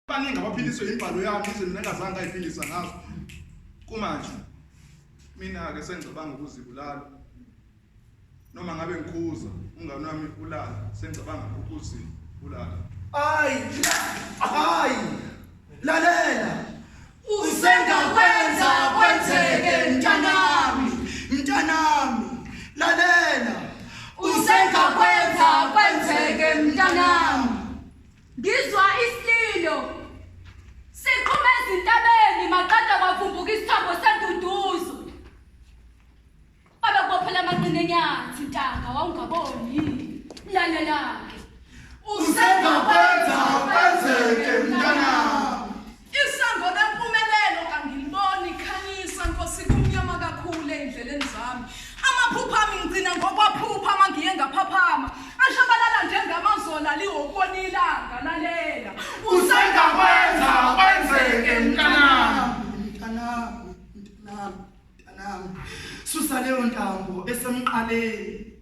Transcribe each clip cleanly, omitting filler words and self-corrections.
Baningi abaphiliswe imbhalo yami izinto engazange ayiphilisa ngazo. Kumanje mina ke sengicabanga ukuzibulala. Noma ngabe ngikhuza ungane wami ulala sengicabanga ukuzibulala. Hayi lalela usengakwenza kwenzeke mntanami lalela usengakwenza kwenzeke mntanami ngizwa isililo siqhuma ezintabeni maqeda kwavumbuka isithambo senduduzo babekubophela amaqine enyathi ntanga wawungaboni yini lalela-ke usengakwenza kwenzeke mntanami isango lempumelelo kangiliboni ikhanyisa nkosi kumnyama kakhulu endleleni zami amaphupha ami ngigcina ngokwaphupha mangiye ngaphaphama ashabalala njengamazola liwokubona ilanga lalela usengakwenza kwenzeke mntanami susa leyo ntambo esemqaleni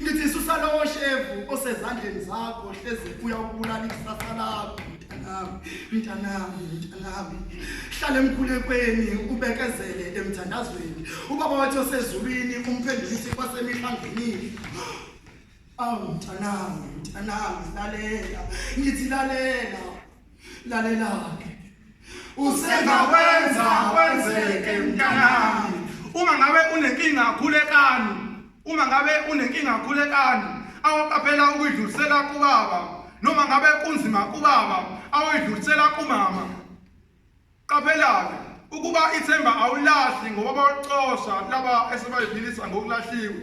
ngithi susa lowo shevu osezandleni zakho hleze uyakubulala ikusasa lakho mntanami hlala emkhulekweni ubekezele emthandazweni ubaba wethu osezulwini umphendulisi kwasemihlanganweni mntanami lalela ngithi lalela-ke usengakwenza kwenzeke mntanami Uma ngabe unenkinga khulekani awaqaphela ukudlulisela kubaba noma ngabe kunzima kubaba awudlulisela kumama qaphela-ke ukuba ithemba awulahli ngoba bawuxosha laba esebayiphilisa ngokulahliwe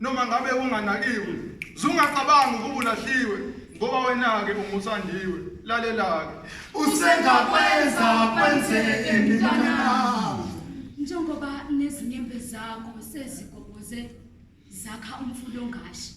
noma ngabe unganakiwe zungacabangi ukuba ulahliwe ngoba wena-ke unguthandiwe lalela-ke usengakwenza kwenzeke mntanami njengoba nezinyembe zakho sezigoboze zakha umfulo ongashi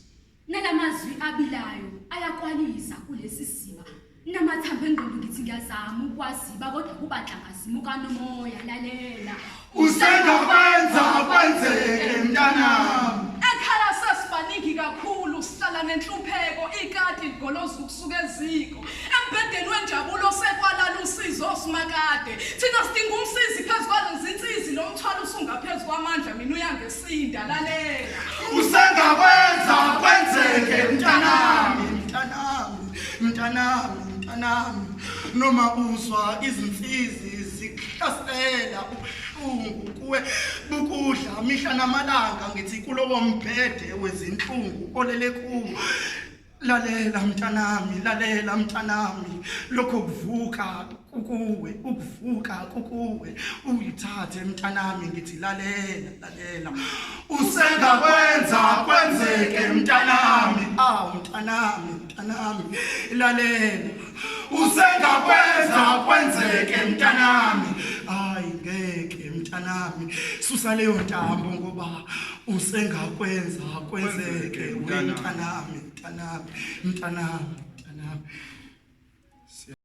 nalamazwi abilayo ayakwalisa kulesi siba namathambo engqondo ngithi ngiyazama ukwaziba kodwa kuba dlangazimuka nomoya lalela usengakwenza kwenzeke mntanami ekhala sesibaningi kakhulu sihlala nenhlupheko ikati ligoloza ukusuka eziko embhedeni wenjabulo sekwalala usizo osimakade thina sidinga umsizi phezu kwalezi zinsizi lo mthwalo usungaphezu kwamandla mina uyangesinda lalela usengakwenza kwenzeke mntanami noma uzwa izinsizi zikuhlasela ubuhlungu kuwe bukudla mihla namalanga ngithi kulowo mbhede wezinhlungu olele kuwo lalela mntanami lokho kuvuka kukuwe uyithathe mntanami ngithi lalela usengakwenza kwenzeke mntanami mntanami lalela usengakwenza kwenzeke mntanami ngeke mntanami susa leyo ntambo ngoba usengakwenza kwenzeke mntanami